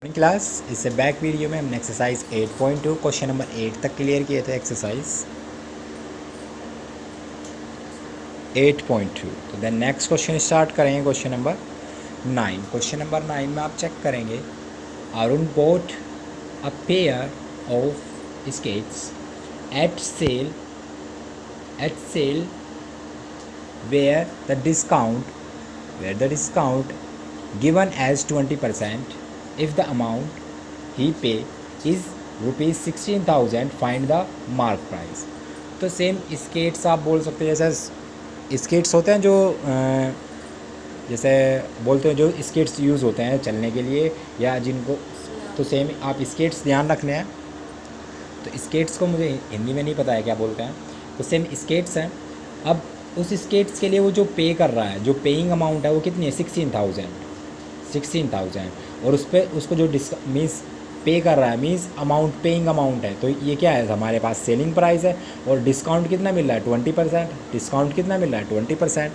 Morning class इससे back video में हमने एक्सरसाइज 8.2 क्वेश्चन नंबर 8 तक क्लियर किए थे। एक्सरसाइज 8.2। तो देन नेक्स्ट क्वेश्चन स्टार्ट करेंगे क्वेश्चन नंबर 9। क्वेश्चन नंबर 9 में आप चेक करेंगे Arun bought a pair of skates at sale where the discount given as 20% if the amount he pay is rupees 16,000 find the mark price। तो same skates आप बोल सकते हैं, जैसे स्केट्स होते हैं जो जैसे बोलते हैं जो स्केट्स यूज़ होते हैं चलने के लिए या जिनको, तो सेम आप स्केट्स ध्यान रखने हैं। तो स्केट्स को मुझे हिंदी में नहीं पता है क्या बोलते हैं, तो सेम स्केट्स हैं। अब उस स्केट्स के लिए वो जो पे कर रहा है, जो पेइंग अमाउंट है वो कितनी है, 16,000 और उस पर उसको जो मीन्स पे कर रहा है मीन्स अमाउंट पेइंग अमाउंट है। तो ये क्या है, हमारे पास सेलिंग प्राइस है और डिस्काउंट कितना मिल रहा है 20%। डिस्काउंट कितना मिल रहा है 20%।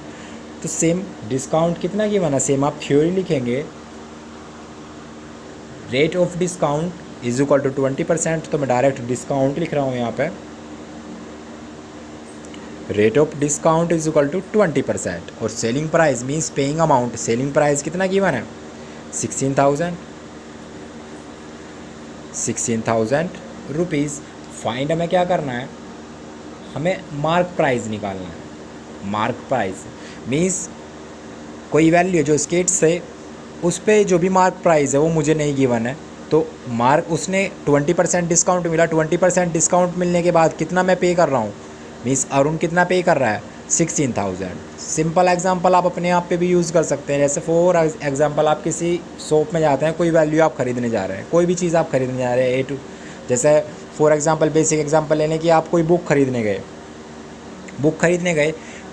तो सेम डिस्काउंट कितना की बना, सेम आप थ्योरी लिखेंगे rate of discount is equal to 20%। तो मैं डायरेक्ट डिस्काउंट लिख रहा हूँ यहाँ पे, rate of discount is equal to 20% और selling price means paying amount, selling price कितना गिवन है 16,000 रुपीज़। फाइंड हमें क्या करना है, हमें मार्क प्राइस निकालना है। मार्क प्राइस मीन्स कोई वैल्यू जो स्केट से उस पर जो भी मार्क प्राइस है वो मुझे नहीं गिवन है। तो मार्क उसने 20% डिस्काउंट मिला, 20% डिस्काउंट मिलने के बाद कितना मैं पे कर रहा हूँ, मीन्स अरुण कितना पे कर रहा है 16,000। सिंपल एग्जांपल आप अपने आप पे भी यूज़ कर सकते हैं। जैसे फॉर एग्जांपल आप किसी शॉप में जाते हैं, कोई वैल्यू आप ख़रीदने जा रहे हैं, कोई भी चीज़ आप ख़रीदने जा रहे हैं जैसे फॉर एग्जांपल बेसिक एग्जांपल लेने की, आप कोई बुक खरीदने गए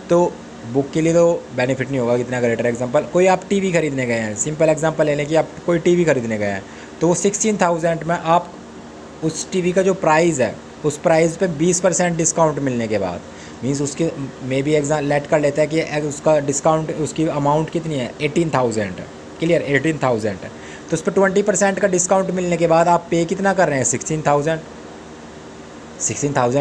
तो बुक के लिए तो बेनिफिट नहीं होगा कितना ग्रेटर एग्जांपल। कोई आप टीवी खरीदने गए हैं, सिंपल एग्जांपल लेने की, आप कोई टीवी खरीदने गए हैं तो वो 16,000 में आप उस टीवी का जो प्राइस है उस प्राइस पे 20% डिस्काउंट मिलने के बाद मीन्स उसके मे बी एग्जाम लेट कर लेता है कि उसका डिस्काउंट, उसकी अमाउंट कितनी है 18,000 है, क्लियर 18,000 है। तो उस पर 20% का डिस्काउंट मिलने के बाद आप पे कितना कर रहे हैं 16,000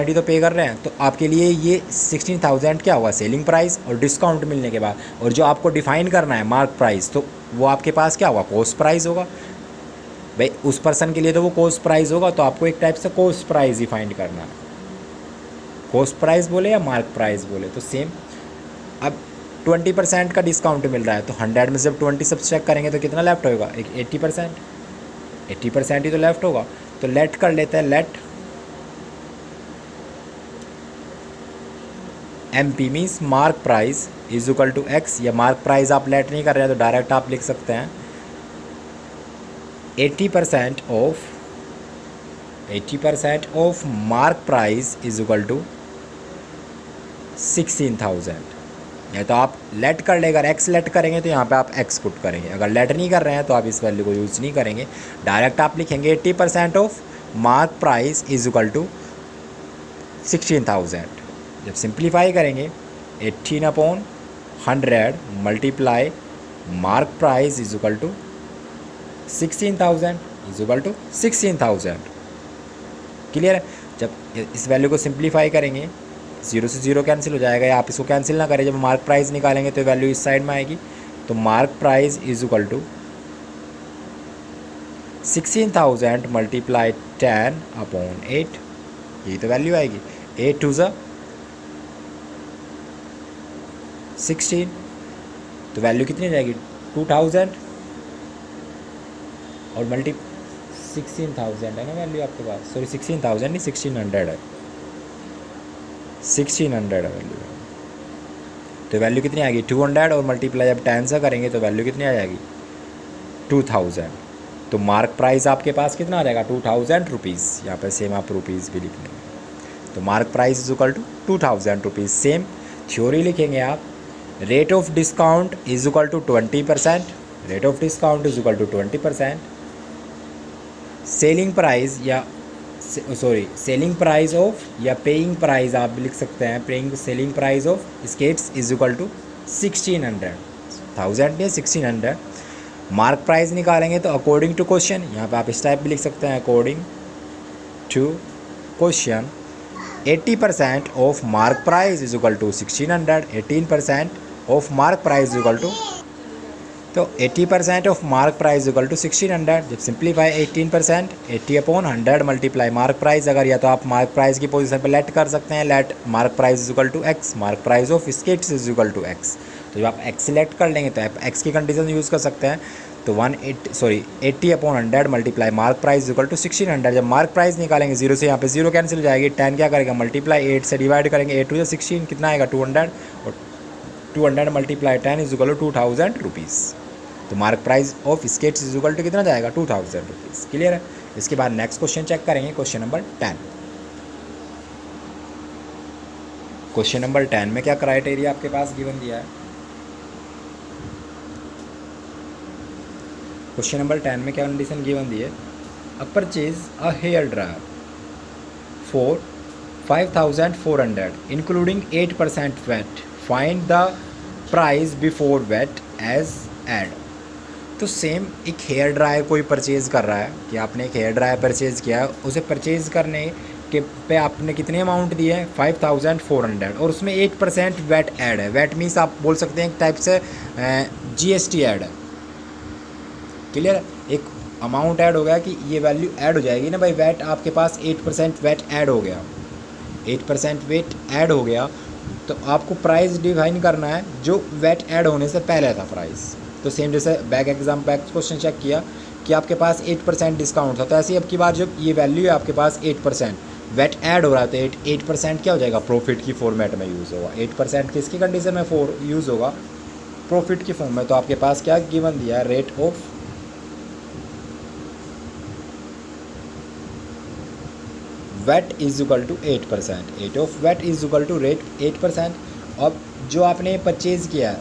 ही तो पे कर रहे हैं। तो आपके लिए ये 16,000 क्या होगा सेलिंग प्राइस और डिस्काउंट मिलने के बाद, और जो आपको डिफ़ाइन करना है मार्क प्राइस, तो वो आपके पास क्या होगा कॉस्ट प्राइस होगा। भाई उस पर्सन के लिए तो वो कॉस्ट प्राइस होगा, तो आपको एक टाइप से कॉस्ट प्राइस ही फाइंड करना है। कॉस्ट प्राइस बोले या मार्क प्राइस बोले तो सेम। अब 20% का डिस्काउंट मिल रहा है तो 100 में से जब 20 सब्ट्रैक्ट करेंगे तो कितना लेफ्ट होगा, एक 80% ही तो लेफ्ट होगा। तो लेट कर लेते हैं, let MP means mark price is equal to x, या मार्क प्राइस आप लेट नहीं कर रहे हैं तो डायरेक्ट आप लिख सकते हैं 80% of mark price is equal to 16,000। या तो आप लेट कर लेगा, एक्स लेट करेंगे तो यहाँ पे आप एक्स पुट करेंगे, अगर लेट नहीं कर रहे हैं तो आप इस वैल्यू को यूज़ नहीं करेंगे, डायरेक्ट आप लिखेंगे 80% of mark price is equal to 16,000। जब सिंप्लीफाई करेंगे 18/100 multiply mark price is equal to 16,000 is equal to 16,000, clear है। जब इस वैल्यू को सिंप्लीफाई करेंगे 0 से 0 कैंसिल हो जाएगा, या आप इसको कैंसिल ना करें, जब मार्क प्राइस निकालेंगे तो वैल्यू इस साइड में आएगी। तो mark price is equal to 16,000 multiply 10/8, यही तो वैल्यू आएगी। 8 2 16, तो वैल्यू कितनी हो जाएगी 2000 और मल्टी 16,000 है ना वैल्यू आपके पास, सॉरी 16,000 नहीं 1600 है, 1600 है वैल्यू। तो वैल्यू कितनी आएगी 200 और मल्टीप्लाई जब 10 से करेंगे तो वैल्यू कितनी आ जाएगी 2000। तो मार्क प्राइस आपके पास कितना आ जाएगा 2000 रुपीज़, यहाँ पर सेम आप रुपीज़ भी लिख लेंगे। तो mark price is equal to 2000 rupees. Same theory लिखेंगे आप, rate of discount is equal to 20%, rate of discount is equal to 20%। Selling price या सेलिंग प्राइस ऑफ या पेइंग प्राइस आप लिख सकते हैं, paying selling price of skates is equal to 1600, 1000 नहीं 1600 mark price निकालेंगे तो अकॉर्डिंग टू क्वेश्चन, यहाँ पे आप इस टाइप भी लिख सकते हैं, according to question 80% of mark price is equal to 1600, 18% of mark price equal to, तो 80% of mark price equal to 1600। जब सिंप्लीफाई 18%, 80/100 मल्टीप्लाई मार्क प्राइस, अगर या तो आप मार्क प्राइस की पोजीशन पे लेट कर सकते हैं, let mark price is equal to x, mark price of skates is equal to x. तो जब आप एक्स सिलेक्ट कर लेंगे तो आप एक्स की कंडीशन यूज़ कर सकते हैं। तो 80/100 multiply mark price equal to 1600। जब मार्क प्राइस निकालेंगे जीरो से, यहाँ पे जीरो कैंसिल हो जाएगी, 10 क्या करेगा मल्टीप्लाई 8 से डिवाइड करेंगे, 8 टू 16 कितना आएगा 200, और 200 multiply 10 is equal to 2000 rupees. तो mark price of skates is equal to कितना जाएगा 2000 रुपीज़। क्लियर है। इसके बाद नेक्स्ट क्वेश्चन चेक करेंगे, क्वेश्चन नंबर 10। क्वेश्चन नंबर 10 में क्या क्राइटेरिया आपके पास गिवन दिया है। क्वेश्चन नंबर 10 में क्या कंडीशन गिवन दी है, a purchase a hair dryer for 5400 including 8% VAT, find the price before VAT as add. तो सेम एक हेयर ड्रायर कोई परचेज़ कर रहा है कि आपने एक हेयर ड्रायर परचेज़ किया, उसे परचेज़ करने के पे आपने कितने अमाउंट दिए हैं 5400, और उसमें 8% वैट ऐड है। वैट मीन्स आप बोल सकते हैं एक टाइप से GST ऐड है। क्लियर है। एक अमाउंट ऐड हो गया कि ये वैल्यू ऐड हो जाएगी ना भाई, वैट आपके पास 8% वैट ऐड हो गया, 8% वेट ऐड हो गया, तो आपको प्राइस डिफाइन करना है जो वैट ऐड होने से पहले था प्राइस। तो सेम जैसे बैक क्वेश्चन चेक किया कि आपके पास 8% डिस्काउंट था, तो ऐसे ही अब की बार जब ये वैल्यू है आपके पास 8% वैट ऐड हो रहा है, तो 8% क्या हो जाएगा प्रॉफिट की फॉर्मेट में यूज़ होगा। 8% किसकी कंडीशन में यूज़ होगा, प्रॉफिट की फॉर्म में। तो आपके पास क्या गिवन दिया है, rate of VAT is equal to 8%, rate of VAT is equal to rate 8%। अब जो आपने परचेज़ किया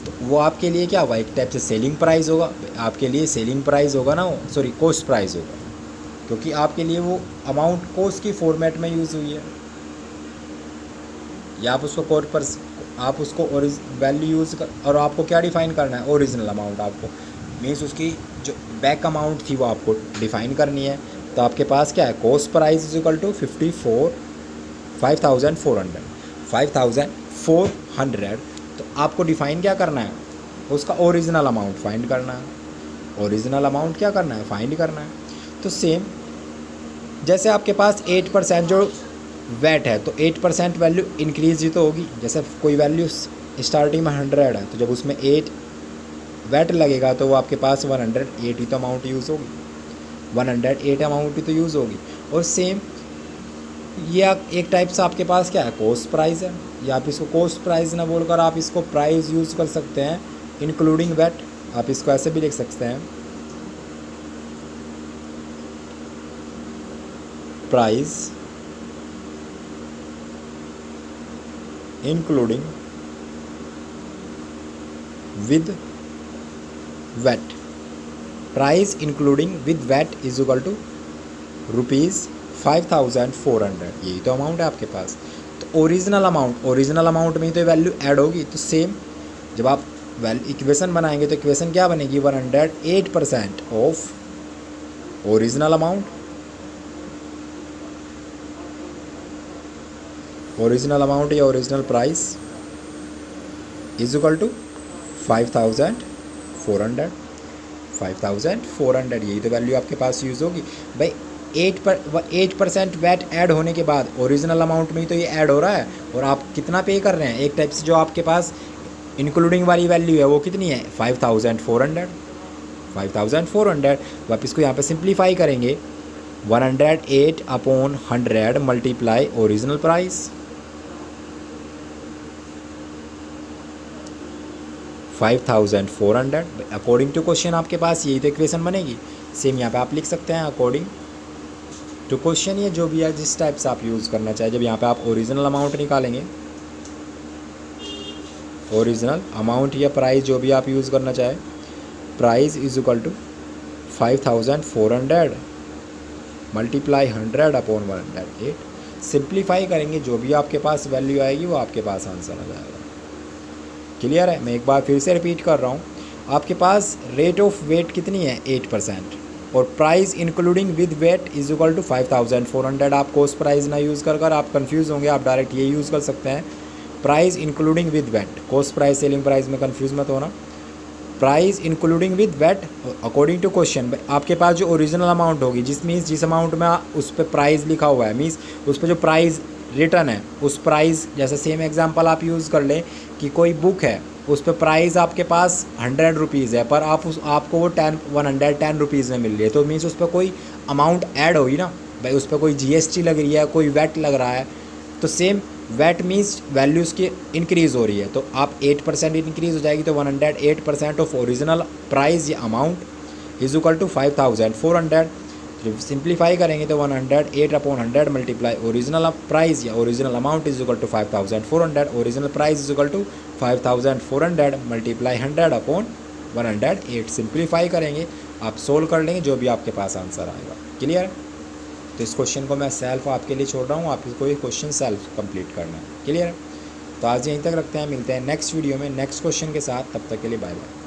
तो वो आपके लिए क्या होगा, एक टाइप से सेलिंग प्राइस होगा, आपके लिए सेलिंग प्राइस होगा ना, सॉरी कॉस्ट प्राइस होगा, क्योंकि आपके लिए वो अमाउंट कॉस्ट की फॉर्मेट में यूज़ हुई है। या आप उसको वैल्यू यूज़ कर, और आपको क्या डिफ़ाइन करना है, ओरिजिनल अमाउंट आपको, मीन्स उसकी जो बैक अमाउंट थी वो आपको डिफ़ाइन करनी है। तो आपके पास क्या है, cost price is equal to 5400। तो आपको डिफ़ाइन क्या करना है, उसका ओरिजिनल अमाउंट फाइंड करना है। ओरिजिनल अमाउंट क्या करना है, फाइंड करना है। तो सेम जैसे आपके पास 8% जो वैट है, तो 8% वैल्यू इंक्रीज ही तो होगी। जैसे कोई वैल्यू स्टार्टिंग में 100 है, तो जब उसमें 8 वैट लगेगा तो वो आपके पास 108 ही तो अमाउंट यूज़ होगी, 108 अमाउंट ही तो यूज़ होगी। और सेम ये एक टाइप से आपके पास क्या है, कॉस्ट प्राइस है, या आप इसको कॉस्ट प्राइस ना बोलकर आप इसको प्राइस यूज़ कर सकते हैं इंक्लूडिंग वैट। आप इसको ऐसे भी लिख सकते हैं, price including with VAT, price including with VAT is equal to ₹5400। यही तो अमाउंट है आपके पास। तो ओरिजिनल अमाउंट में ही तो वैल्यू ऐड होगी। तो सेम जब आप इक्वेशन बनाएंगे तो इक्वेशन क्या बनेगी, 108% ऑफ ओरिजिनल अमाउंट, या original price is equal to 5400। 5400 यही तो वैल्यू आपके पास यूज़ होगी भाई। 8% वैट ऐड होने के बाद ओरिजिनल अमाउंट में ही तो ये ऐड हो रहा है, और आप कितना पे कर रहे हैं, एक टाइप से जो आपके पास इंक्लूडिंग वाली वैल्यू है वो कितनी है 5400। तो आप इसको यहाँ पे सिंप्लीफाई करेंगे, 108/100 multiply original price, 5400 according to question आपके पास यही तो इक्वेशन बनेगी। सेम यहाँ पे आप लिख सकते हैं अकॉर्डिंग टू क्वेश्चन, ये जो भी है जिस टाइप से आप यूज़ करना चाहे। जब यहाँ पे आप ओरिजिनल अमाउंट निकालेंगे, ओरिजिनल अमाउंट या प्राइस जो भी आप यूज़ करना चाहे, price is equal to 5400 multiply 100/108। Simplify करेंगे, जो भी आपके पास वैल्यू आएगी वो आपके पास आंसर आ जाएगा। क्लियर है। मैं एक बार फिर से रिपीट कर रहा हूँ, आपके पास रेट ऑफ वेट कितनी है 8%, और price including with VAT is equal to 5400। आप कॉस्ट प्राइस ना यूज़ कर आप कंफ्यूज होंगे, आप डायरेक्ट ये यूज़ कर सकते हैं price including with VAT. Cost price selling price में कंफ्यूज मत होना। Price including with VAT according to question, आपके पास जो ओरिजिनल अमाउंट होगी, जिस अमाउंट में उस पर प्राइस लिखा हुआ है, मीन्स उस पर जो प्राइस रिटर्न है उस प्राइस, जैसे सेम एग्जांपल आप यूज़ कर लें कि कोई बुक है उस पर प्राइस आपके पास 100 रुपीज़ है, पर आपको वो 110 रुपीज़ में मिल रही है, तो मीन्स उस पर कोई अमाउंट ऐड होगी ना भाई, उस पर कोई GST लग रही है, कोई वेट लग रहा है, तो सेम वेट मीन्स वैल्यूज़ की इंक्रीज़ हो रही है, तो आप 8% इंक्रीज़ हो जाएगी, तो 108% ऑफ ओरिजिनल प्राइस या amount is equal to 5400। Simplify करेंगे तो 108/100 मल्टीप्लाई ओरिजिनल प्राइस या original amount is equal to 5400। Original price is equal to 5400 multiply 100/108। Simplify करेंगे, आप सोल्व कर लेंगे, जो भी आपके पास आंसर आएगा। क्लियर? तो इस क्वेश्चन को मैं सेल्फ आपके लिए छोड़ रहा हूँ, आपको ये क्वेश्चन सेल्फ कंप्लीट करना है। क्लियर? तो आज यहीं तक रखते हैं, मिलते हैं नेक्स्ट वीडियो में नेक्स्ट क्वेश्चन के साथ। तब तक के लिए बाय बाय।